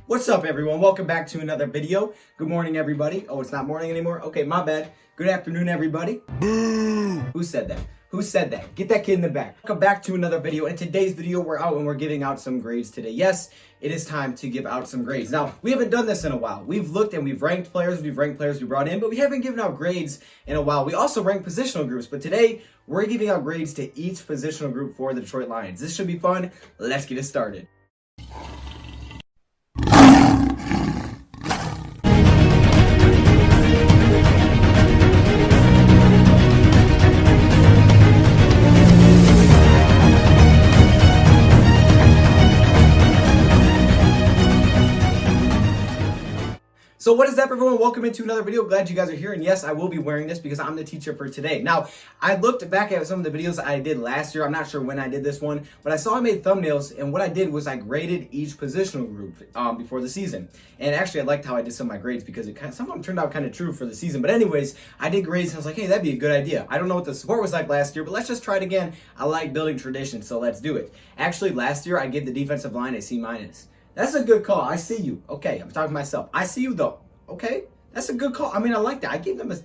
What's up, everyone? Welcome back to another video. Good morning, everybody. Oh, it's not morning anymore? Okay, my bad. Good afternoon, everybody. Boo! Who said that? Who said that? Get that kid in the back. Welcome back to another video. In today's video, we're out and we're giving out some grades today. Yes, it is time to give out some grades. Now, we haven't done this in a while. We've looked and we've ranked players we brought in, but we haven't given out grades in a while. We also rank positional groups, but today we're giving out grades to each positional group for the Detroit Lions. This should be fun. Let's get it started. So what is up, everyone? Welcome into another video. Glad you guys are here. And yes, I will be wearing this because I'm the teacher for today. Now, I looked back at some of the videos I did last year. I'm not sure when I did this one, but I saw I made thumbnails, and what I did was I graded each positional group before the season. And actually, I liked how I did some of my grades because some of them turned out kind of true for the season. But anyways, I did grades and I was like, hey, that'd be a good idea. I don't know what the support was like last year, but let's just try it again. I like building tradition, so let's do it. Actually, last year, I gave the defensive line a C-. That's a good call. I see you. Okay, I'm talking to myself. I see you, though. Okay, that's a good call. I mean, I like that. I gave them a...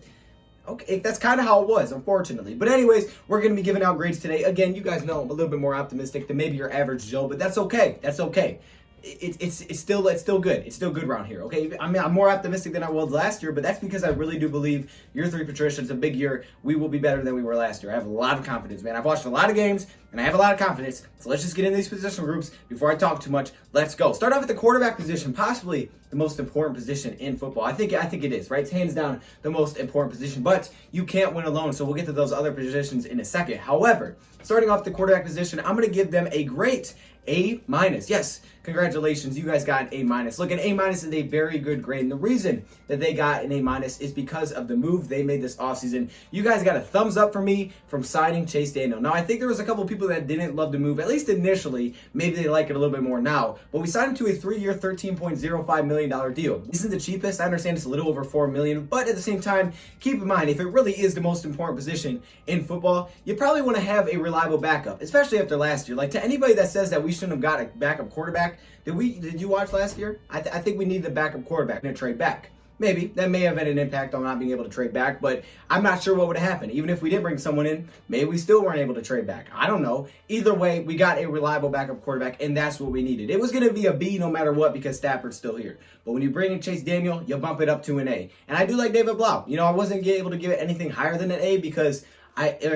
Okay, that's kind of how it was, unfortunately. But anyways, we're going to be giving out grades today. Again, you guys know I'm a little bit more optimistic than maybe your average Joe, but that's okay. That's okay. It's still good. It's still good around here, okay? I mean, I'm more optimistic than I was last year, but that's because I really do believe year 3 Patricia, it's a big year. We will be better than we were last year. I have a lot of confidence, man. I've watched a lot of games, and I have a lot of confidence. So let's just get into these position groups before I talk too much. Let's go. Start off at the quarterback position, possibly the most important position in football. I think it is, right? It's hands down the most important position, but you can't win alone, so we'll get to those other positions in a second. However, starting off the quarterback position, I'm going to give them a great A-. Yes, congratulations, you guys got an A-. Look, an A- is a very good grade, and the reason that they got an A- is because of the move they made this offseason. You guys got a thumbs up for me from signing Chase Daniel. Now, I think there was a couple people that didn't love the move, at least initially. Maybe they like it a little bit more now, but we signed him to a 3-year, $13.05 million deal. This isn't the cheapest. I understand it's a little over $4 million, but at the same time, keep in mind, if it really is the most important position in football, you probably want to have a reliable backup, especially after last year. Like, to anybody that says that we shouldn't have got a backup quarterback, did you watch last year? I think we need the backup quarterback to trade back. Maybe that may have had an impact on not being able to trade back, but I'm not sure what would happen. Even if we did bring someone in, maybe we still weren't able to trade back. I don't know. Either way, we got a reliable backup quarterback, and that's what we needed. It was going to be a B no matter what because Stafford's still here. But when you bring in Chase Daniel, you bump it up to an A. And I do like David Blau. You know, I wasn't able to give it anything higher than an A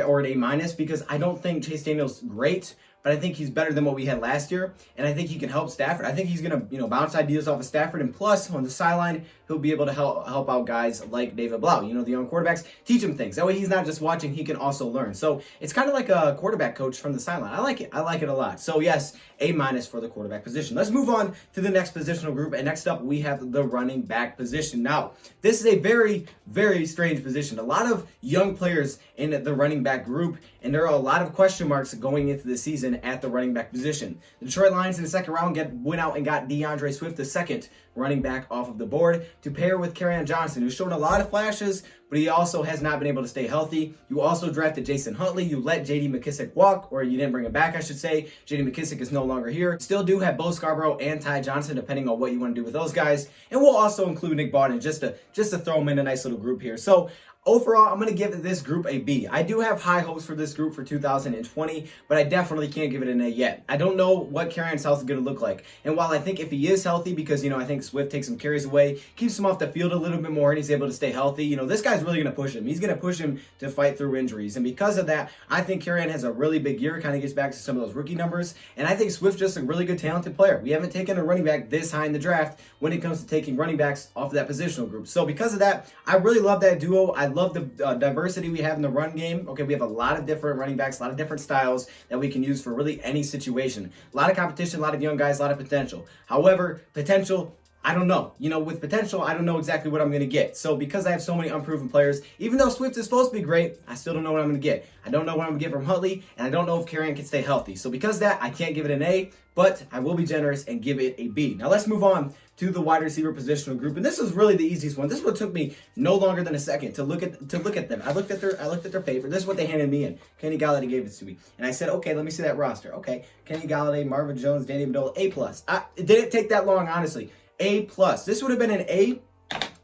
or an A- because I don't think Chase Daniel's great, but I think he's better than what we had last year, and I think he can help Stafford. I think he's going to, bounce ideas off of Stafford, and plus, on the sideline, he'll be able to help out guys like David Blau, the young quarterbacks, teach him things. That way he's not just watching, he can also learn. So it's kind of like a quarterback coach from the sideline. I like it. I like it a lot. So yes, A- for the quarterback position. Let's move on to the next positional group, and next up, we have the running back position. Now, this is a very, very strange position. A lot of young players in the running back group, and there are a lot of question marks going into the season at the running back position. The Detroit Lions in the second round went out and got DeAndre Swift, the second running back off of the board, to pair with Kerryon Johnson, who's shown a lot of flashes, but he also has not been able to stay healthy. You also drafted Jason Huntley. You let J.D. McKissick walk, or you didn't bring him back, I should say. J.D. McKissick is no longer here. Still do have Bo Scarborough and Ty Johnson, depending on what you want to do with those guys. And we'll also include Nick Bawden just to throw him in a nice little group here. So overall, I'm going to give this group a B. I do have high hopes for this group for 2020, but I definitely can't give it an A yet. I don't know what Kerryon's health is going to look like. And while I think if he is healthy, because, I think Swift takes some carries away, keeps him off the field a little bit more, and he's able to stay healthy, this guy's really going to push him. He's going to push him to fight through injuries. And because of that, I think Kerryon has a really big year, kind of gets back to some of those rookie numbers. And I think Swift's just a really good, talented player. We haven't taken a running back this high in the draft when it comes to taking running backs off of that positional group. So because of that, I really love that duo. I love the diversity we have in the run game. Okay, we have a lot of different running backs, a lot of different styles that we can use for really any situation. A lot of competition, a lot of young guys, a lot of potential. However, potential, I don't know. With potential, I don't know exactly what I'm going to get. So because I have so many unproven players, even though Swift is supposed to be great, I still don't know what I'm going to get. I don't know what I'm going to get from Huntley, and I don't know if Kerryon can stay healthy. So because of that, I can't give it an A, but I will be generous and give it a B. Now let's move on to the wide receiver positional group, and this was really the easiest one. This one took me no longer than a second to look at them. I looked at their paper. This is what they handed me in. Kenny Golladay gave it to me, and I said, okay, let me see that roster. Okay, Kenny Golladay, Marvin Jones, Danny Amendola, A+. It didn't take that long, honestly. A+. This would have been an A.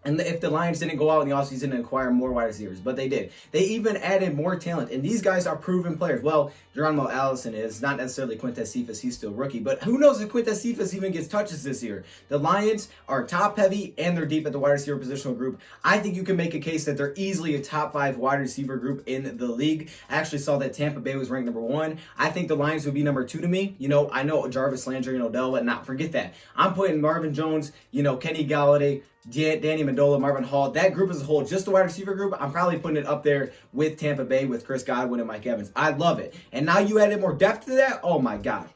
And if the Lions didn't go out in the offseason and acquire more wide receivers, but they did. They even added more talent, and these guys are proven players. Well, Geronimo Allison is not necessarily Quintez Cephas. He's still a rookie, but who knows if Quintez Cephas even gets touches this year. The Lions are top-heavy, and they're deep at the wide receiver positional group. I think you can make a case that they're easily a top 5 wide receiver group in the league. I actually saw that Tampa Bay was ranked number 1. I think the Lions would be number 2 to me. I know Jarvis Landry and Odell, but not forget that. I'm putting Marvin Jones, Kenny Galladay, Danny Amendola, Marvin Hall, that group as a whole, just the wide receiver group, I'm probably putting it up there with Tampa Bay, with Chris Godwin and Mike Evans. I love it. And now you added more depth to that? Oh my God.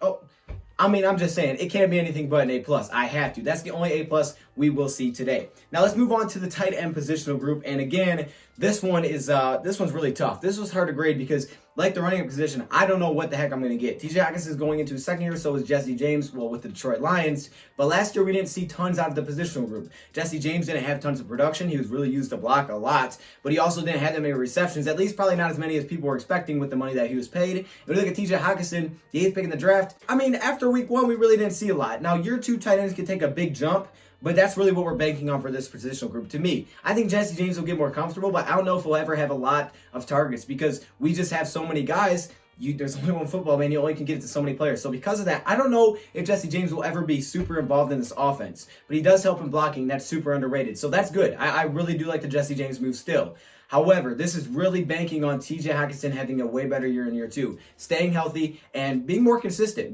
I'm just saying, it can't be anything but an A+. I have to. That's the only A+ we will see today. Now let's move on to the tight end positional group. And again, this one's really tough. This was hard to grade because, like the running position, I don't know what the heck I'm going to get. TJ Hockenson is going into his second year, so is Jesse James, with the Detroit Lions. But last year, we didn't see tons out of the positional group. Jesse James didn't have tons of production. He was really used to block a lot, but he also didn't have that many receptions, at least probably not as many as people were expecting with the money that he was paid. If you look at TJ Hockenson, the 8th pick in the draft, after week 1, we really didn't see a lot. Now, year 2 tight ends can take a big jump, but that's really what we're banking on for this positional group to me. I think Jesse James will get more comfortable, but I don't know if we'll ever have a lot of targets because we just have so many guys. There's only one football, man. You only can get it to so many players. So because of that, I don't know if Jesse James will ever be super involved in this offense, but he does help in blocking. That's super underrated. So that's good. I really do like the Jesse James move still. However, this is really banking on TJ Hockenson having a way better year in year 2, staying healthy and being more consistent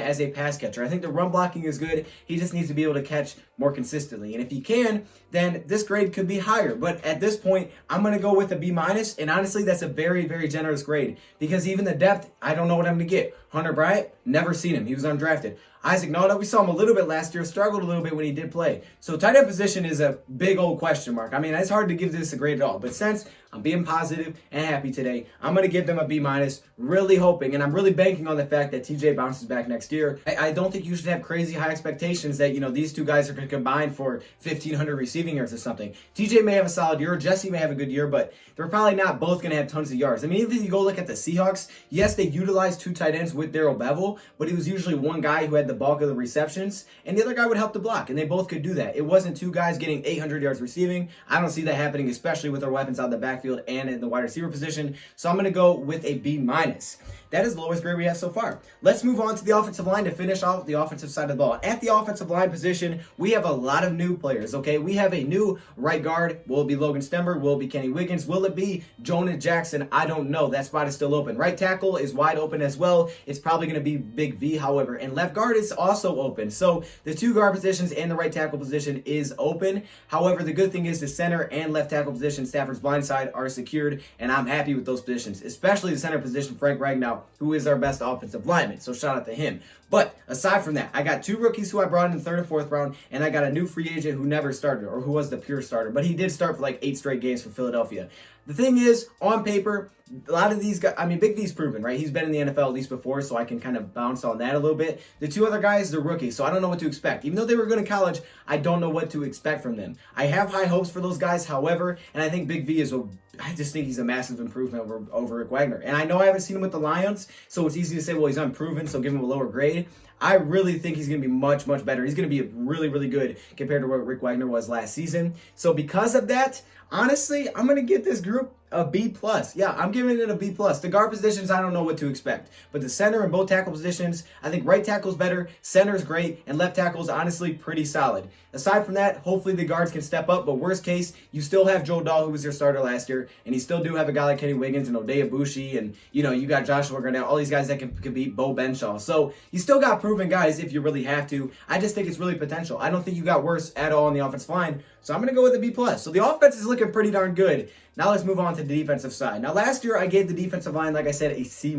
as a pass catcher. I think the run blocking is good. He just needs to be able to catch more consistently. And if he can, then this grade could be higher. But at this point, I'm going to go with a B-. And honestly, that's a very, very generous grade because even the depth, I don't know what I'm going to get. Hunter Bryant, never seen him. He was undrafted. Isaac Nauta, we saw him a little bit last year, struggled a little bit when he did play. So tight end position is a big old question mark. It's hard to give this a grade at all. But since I'm being positive and happy today, I'm going to give them a B-, really hoping, and I'm really banking on the fact that TJ bounces back next year. I don't think you should have crazy high expectations that, these two guys are going to combine for 1,500 receiving yards or something. TJ may have a solid year, Jesse may have a good year, but they're probably not both going to have tons of yards. Even if you go look at the Seahawks, yes, they utilized 2 tight ends with Darrell Bevel, but he was usually one guy who had the bulk of the receptions, and the other guy would help to block, and they both could do that. It wasn't 2 guys getting 800 yards receiving. I don't see that happening, especially with our weapons out of the backfield and in the wide receiver position, so I'm going to go with a B-. That is the lowest grade we have so far. Let's move on to the offensive line to finish off the offensive side of the ball. At the offensive line position, we have a lot of new players, okay? We have a new right guard. Will it be Logan Stember? Will it be Kenny Wiggins? Will it be Jonah Jackson? I don't know. That spot is still open. Right tackle is wide open as well. It's probably going to be Big V, however. And left guard is also open. So the 2 guard positions and the right tackle position is open. However, the good thing is the center and left tackle position, Stafford's blind side, are secured, and I'm happy with those positions, especially the center position, Frank Ragnow, who is our best offensive lineman. So shout out to him. But aside from that, I got 2 rookies who I brought in the 3rd and 4th round, and I got a new free agent who never started, or who was the pure starter, but he did start for like 8 straight games for Philadelphia. The thing is, on paper, a lot of these guys, Big V's proven, right? He's been in the NFL at least before, so I can kind of bounce on that a little bit. The 2 other guys, they're rookies, so I don't know what to expect. Even though they were good in college, I don't know what to expect from them. I have high hopes for those guys, however, and I think Big V I just think he's a massive improvement over Rick Wagner. And I know I haven't seen him with the Lions, so it's easy to say, well, he's unproven, so give him a lower grade. I really think he's going to be much, much better. He's going to be really, really good compared to what Rick Wagner was last season. So because of that, honestly, I'm going to give this group a B+. Yeah, I'm giving it a B+. The guard positions, I don't know what to expect. But the center and both tackle positions, I think right tackle's better, center's great, and left tackle's honestly pretty solid. Aside from that, hopefully the guards can step up, but worst case, you still have Joe Dahl, who was your starter last year, and you still do have a guy like Kenny Wiggins and Oday Abushi, and you got Joshua Garnett, all these guys that can beat Bo Benshaw. So you still got proven guys if you really have to. I just think it's really potential. I don't think you got worse at all on the offensive line, so I'm going to go with a B+. So the offense is looking pretty darn good. Now let's move on to the defensive side. Now last year I gave the defensive line, like I said, a C-.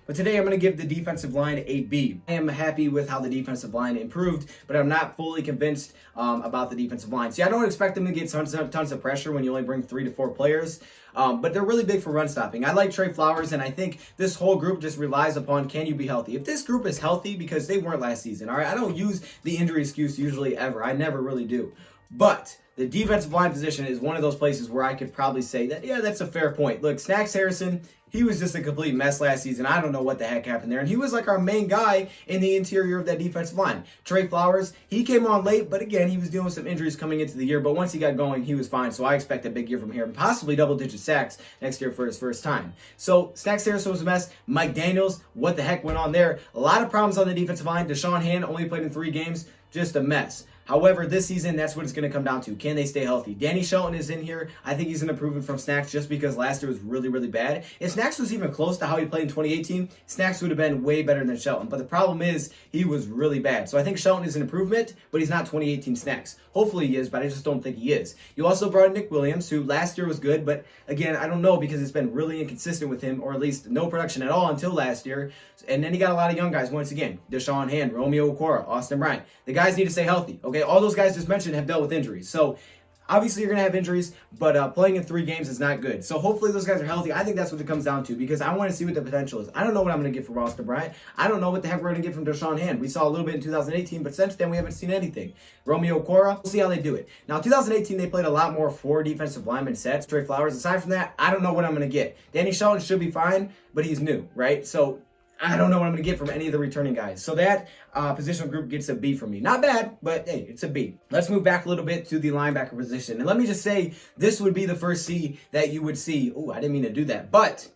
But today I'm going to give the defensive line a B. I am happy with how the defensive line improved, but I'm not fully convinced about the defensive line. See, I don't expect them to get tons of pressure when you only bring 3 to 4 players, but they're really big for run stopping. I like Trey Flowers, and I think this whole group just relies upon, can you be healthy? If this group is healthy, because they weren't last season, all right? I don't use the injury excuse usually ever. I never really do. But the defensive line position is one of those places where I could probably say that, yeah, that's a fair point. Look, Snacks Harrison, he was just a complete mess last season. I don't know what the heck happened there. And he was like our main guy in the interior of that defensive line. Trey Flowers, he came on late, but again, he was dealing with some injuries coming into the year. But once he got going, he was fine. So I expect a big year from here, and possibly double-digit sacks next year for his first time. So Snacks Harrison was a mess. Mike Daniels, what the heck went on there? A lot of problems on the defensive line. Deshaun Hand only played in 3 games. Just a mess. However, this season, that's what it's going to come down to. Can they stay healthy? Danny Shelton is in here. I think he's an improvement from Snacks just because last year was really, really bad. If Snacks was even close to how he played in 2018, Snacks would have been way better than Shelton. But the problem is he was really bad. So I think Shelton is an improvement, but he's not 2018 Snacks. Hopefully he is, but I just don't think he is. You also brought in Nick Williams, who last year was good, but again, I don't know because it's been really inconsistent with him, or at least no production at all until last year. And then he got a lot of young guys once again. Deshaun Hand, Romeo Okora, Austin Bryant. The guys need to stay healthy. Okay, all those guys just mentioned have dealt with injuries. So obviously you're going to have injuries, but playing in 3 games is not good. So hopefully those guys are healthy. I think that's what it comes down to because I want to see what the potential is. I don't know what I'm going to get from Austin Bryant. I don't know what the heck we're going to get from Deshaun Hand. We saw a little bit in 2018, but since then we haven't seen anything. Romeo Okora, we'll see how they do it. Now, 2018, they played a lot more 4 defensive lineman sets. Trey Flowers, aside from that, I don't know what I'm going to get. Danny Shelton should be fine, but he's new, right? So I don't know what I'm going to get from any of the returning guys. So that positional group gets a B from me. Not bad, but hey, it's a B. Let's move back a little bit to the linebacker position. And let me just say, this would be the first C that you would see. Oh, I didn't mean to do that. But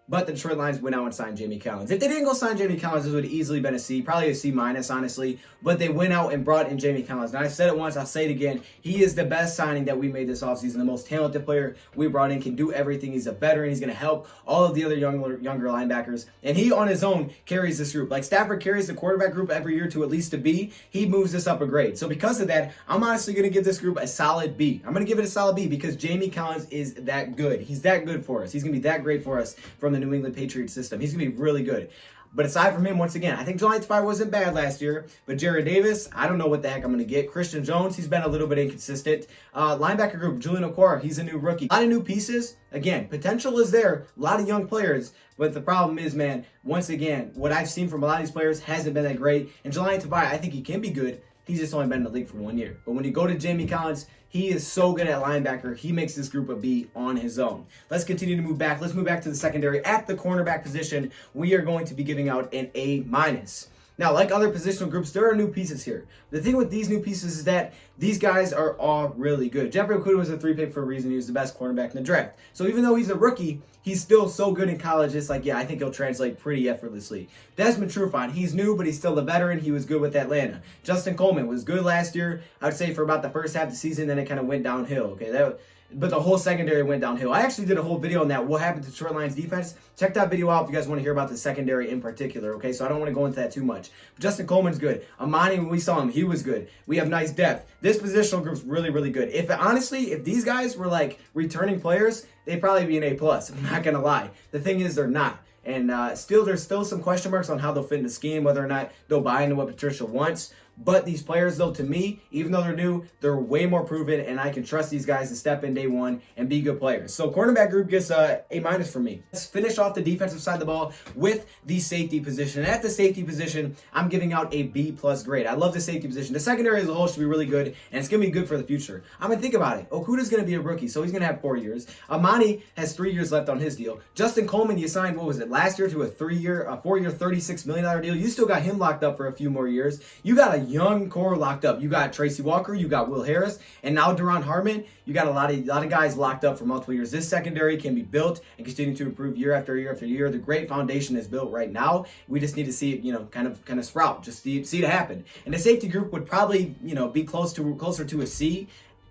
the Detroit Lions went out and signed Jamie Collins. If they didn't go sign Jamie Collins, this would have easily been a C, probably a C minus, honestly. But they went out and brought in Jamie Collins. And I said it once, I'll say it again. He is the best signing that we made this offseason. The most talented player we brought in, can do everything. He's a veteran. He's going to help all of the other younger linebackers. And he, on his own, carries this group. Like Stafford carries the quarterback group every year to at least a B. He moves this up a grade. So because of that, I'm honestly going to give this group a solid B. I'm going to give it a solid B because Jamie Collins is that good. He's that good for us. He's going to be that great for us from the New England Patriots system. He's going to be really good. But aside from him, once again, I think July 5 wasn't bad last year. But Jared Davis, I don't know what the heck I'm going to get. Christian Jones, he's been a little bit inconsistent. Linebacker group, Julian Okora, he's a new rookie. A lot of new pieces. Again, potential is there. A lot of young players. But the problem is, man, once again, what I've seen from a lot of these players hasn't been that great. And Jelani Tobias, I think he can be good. He's just only been in the league for 1 year. But when you go to Jamie Collins, he is so good at linebacker. He makes this group a B on his own. Let's continue to move back. Let's move back to the secondary. At the cornerback position, we are going to be giving out an A minus. Now, like other positional groups, there are new pieces here. The thing with these new pieces is that these guys are all really good. Jeffrey Okudah was a 3-pick for a reason. He was the best cornerback in the draft. So even though he's a rookie, he's still so good in college. It's like, yeah, I think he'll translate pretty effortlessly. Desmond Trufant, he's new, but he's still the veteran. He was good with Atlanta. Justin Coleman was good last year, I would say, for about the first half of the season. Then it kind of went downhill. Okay, but the whole secondary went downhill. I actually did a whole video on that, what happened to Detroit Lions defense. Check that video out if you guys want to hear about the secondary in particular, okay? So I don't want to go into that too much. But Justin Coleman's good. Amani, when we saw him, he was good. We have nice depth. This positional group's really, really good. If these guys were like returning players, they'd probably be an A+. I'm not going to lie. The thing is, they're not. And there's still some question marks on how they'll fit in the scheme, whether or not they'll buy into what Patricia wants. But these players, though, to me, even though they're new, they're way more proven, and I can trust these guys to step in day one and be good players. So cornerback group gets A- for me. Let's finish off the defensive side of the ball with the safety position. And at the safety position, I'm giving out a B+ grade. I love the safety position. The secondary as a whole should be really good, and it's going to be good for the future. I mean, think about it. Okudah's going to be a rookie, so he's going to have 4 years. Amani has 3 years left on his deal. Justin Coleman, you signed, last year to a 4-year, $36 million deal. You still got him locked up for a few more years. You got a young core locked up. You got Tracy Walker, you got Will Harris, and now Duron Harmon. You got a lot of guys locked up for multiple years. This secondary can be built and continue to improve year after year after year. The great foundation is built right now. We just need to see it, kind of sprout. Just see it happen. And the safety group would probably, be closer to a C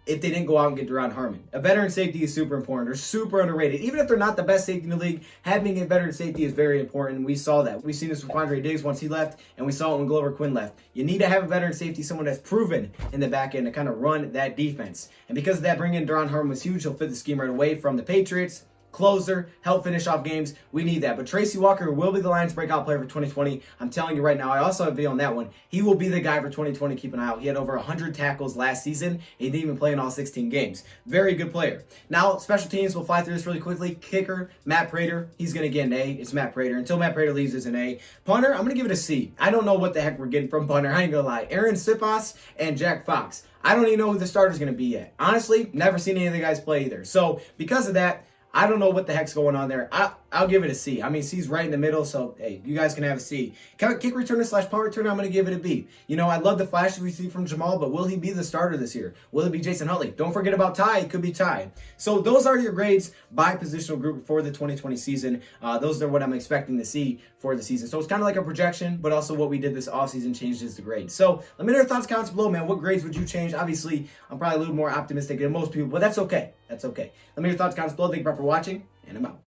if they didn't go out and get Duron Harmon. A veteran safety is super important. They're super underrated. Even if they're not the best safety in the league, having a veteran safety is very important. We saw that. We've seen this with Quandre Diggs once he left, and we saw it when Glover Quinn left. You need to have a veteran safety, someone that's proven in the back end to kind of run that defense. And because of that, bringing in Duron Harmon was huge. He'll fit the scheme right away from the Patriots. closer, help finish off games. We need that. But Tracy Walker will be the Lions breakout player for 2020. I'm telling you right now. I also have a video on that one. He will be the guy for 2020. Keep an eye out. He had over 100 tackles last season. He didn't even play in all 16 games. Very good player. Now, special teams, we'll fly through this really quickly. Kicker, Matt Prater. He's going to get an A. It's Matt Prater. Until Matt Prater leaves, it's an A. Punter, I'm going to give it a C. I don't know what the heck we're getting from punter. I ain't going to lie. Aaron Sipas and Jack Fox. I don't even know who the starter's going to be yet. Honestly, never seen any of the guys play either. So, because of that, I don't know what the heck's going on there. I'll give it a C. I mean, C's right in the middle, so, hey, you guys can have a C. Kick returner / punt returner, I'm going to give it a B. You know, I love the flashes we see from Jamal, but will he be the starter this year? Will it be Jason Huntley? Don't forget about Ty. It could be Ty. So those are your grades by positional group for the 2020 season. Those are what I'm expecting to see for the season. So it's kind of like a projection, but also what we did this offseason changes the grades. So let me know your thoughts, comments below, man. What grades would you change? Obviously, I'm probably a little more optimistic than most people, but that's okay. That's okay. Let me know your thoughts, comments below. Thank you for watching, and I'm out.